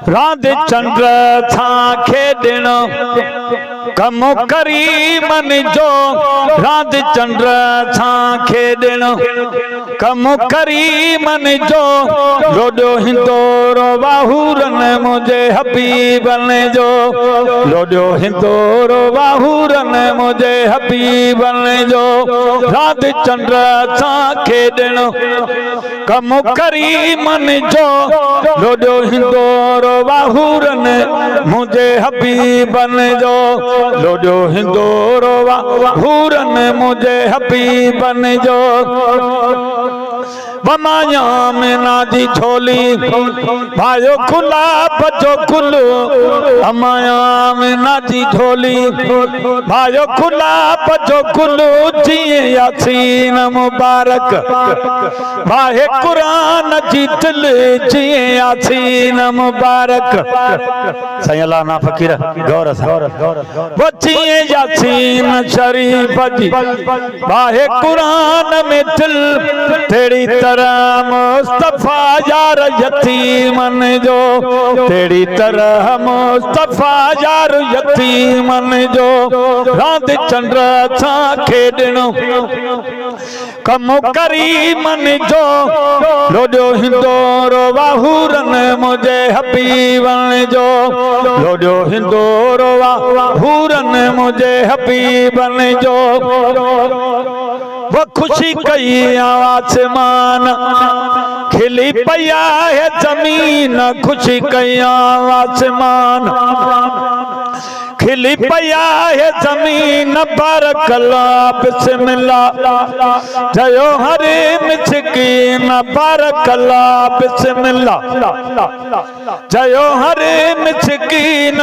राध चंद्र था खेडण कम करी मन जो राध चंद्र था खेडण कम करी मन जो लोडो हिंदोरो बाहुरन मुझे हबीबन जो लोडो हिंदोरो बाहुरन मुझे हबीबन जो राध चंद्र था खेडण कम करी मन जो लोडो हिंदोरो बाहुरन मुझे हबीबन जो लोडो हिंदोरो बाहुरन मुझे हबीबन जो बमाया में नादी झोली भायो खुला बजो खुलो अमाया में नादी झोली भायो खुला बजो खुलो जिए यासीन मुबारक भाए कुरान जी दिल जिए यासीन मुबारक सही अल्लाह ना फकीर गौर वो जिए यासीन शरीफ जी भाए कुरान में दिल तेरी मुस्तफा यार यतीमन जो तेरी तरह मुस्तफा यार यतीमन जो राध चंद्र था खेडण कम करी मन जो लोडो हिंदोरो बाहुरन मुझे हबीबन जो लोडो हिंदोरो बाहुरन मुझे हबीबन जो वो खुशी कई आसमान खिली पया है जमीन खुशी कई आसमान खिली पया है जमीन बारकल्लाह बिस्मिल्लाह जयो हरे मिस्कीन बारकल्लाह बिस्मिल्लाह जयो हरे मिस्कीन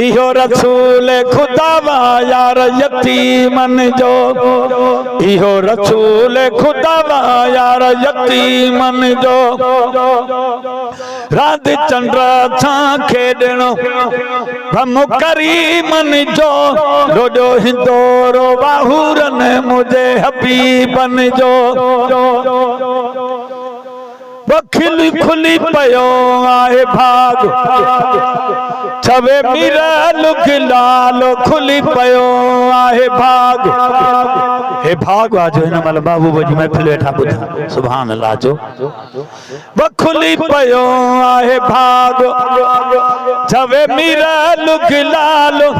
इहो रसूल खुदा वा यार यतीमन जो इहो रसूल खुदा वा यार यतीमन जो राध चंद्र था खेडण भम करी मन जो लोडो हिंदोरो बाहुरन मुझे हबीबन जो खिली खुली पयो आहे भाग छवे मीरा लुक लालो खुली पयो आहे भाग हे भाग आजो हिन मल बाबू बजी महफिल वेठा बुधा सुभान अल्लाह जो खुली पयो आहे भाग छवे मीरा लुक लालो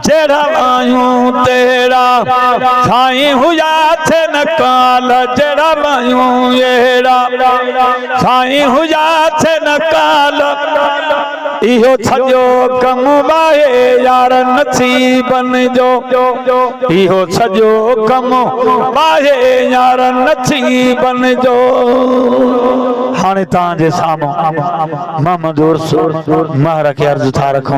जेड़ा आयूं तेरा साईं हुया थे न काल जेड़ा आयूं येड़ा साईं हुया थे न काल इहो सजो कम बाहे यार नसीबन जो इहो सजो कम बाहे यार नसीबन जो हाणे तां जे साम्हूं महमद उर्स महर खे अर्ज़ था रखूं